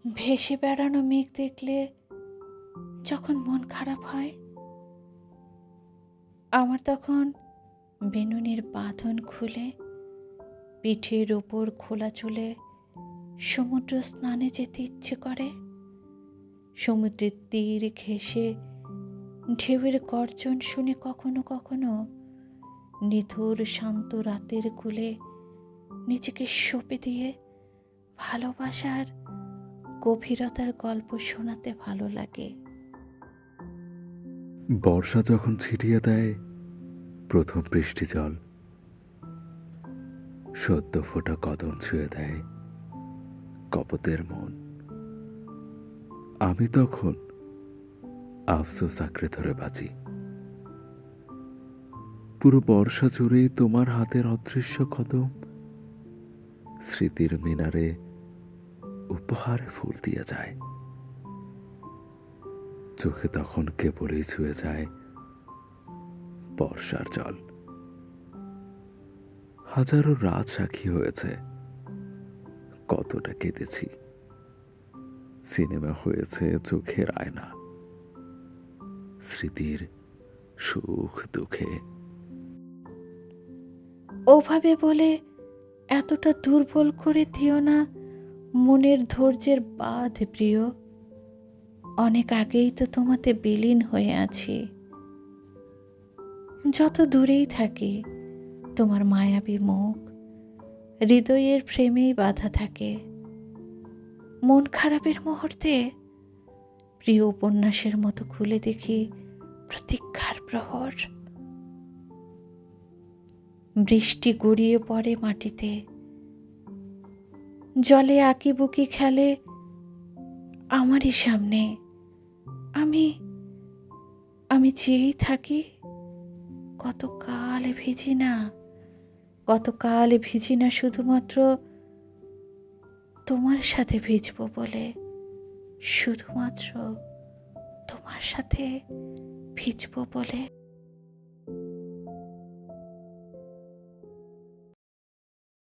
ভেসে বেড়ানো মেঘ দেখলে যখন মন খারাপ হয়, আমার তখন বেনুনির বাঁধন খুলে পিঠের ওপর খোলা চুলে সমুদ্র স্নানে যেতে ইচ্ছে করে। সমুদ্রের তীর ঘেঁষে ঢেউয়ের গর্জন শুনে কখনো কখনো নিথুর শান্ত রাতের কূলে নিজেকে সঁপে দিয়ে ভালোবাসার গভীরতার গল্প শোনাতে ভালো লাগে। বর্ষা যখন ছিটিয়ে দেয় প্রথম বৃষ্টি জল, সদ্য ফোটা কদম ছুঁয়ে দেয় কপতের মন, আমি তখন আফসোস আঁকড়ে ধরে বাঁচি। পুরো বর্ষা জুড়েই তোমার হাতের অদৃশ্য কদম স্মৃতির মিনারে উপহারে ফুল দিয়ে যায়। চোখে তখন কেবলই ছুঁয়ে যায় বর্ষার জল। হাজারো রাত সাক্ষী হয়েছে কতটা কেঁদেছি। সিনেমা হয়েছে চোখের আয়না, স্মৃতির সুখ দুঃখে। ওভাবে বলে এতটা দুর্বল করে দিও না মনের ধৈর্যের বাঁধ প্রিয়। অনেক আগেই তো তোমাতে বিলীন হয়ে আছি। যত দূরেই থাকি তোমার মায়াবী মুখ হৃদয়ের ফ্রেমেই বাঁধা থাকে। মন খারাপের মুহূর্তে প্রিয় উপন্যাসের মতো খুলে দেখি প্রতীক্ষার প্রহর। বৃষ্টি গড়িয়ে পড়ে মাটিতে, জলে আঁকিবুকি খেলে আমারই সামনে। আমি আমি চেয়েই থাকি কতকাল ভিজি না শুধুমাত্র তোমার সাথে ভিজবো বলে, শুধুমাত্র তোমার সাথে ভিজবো বলে।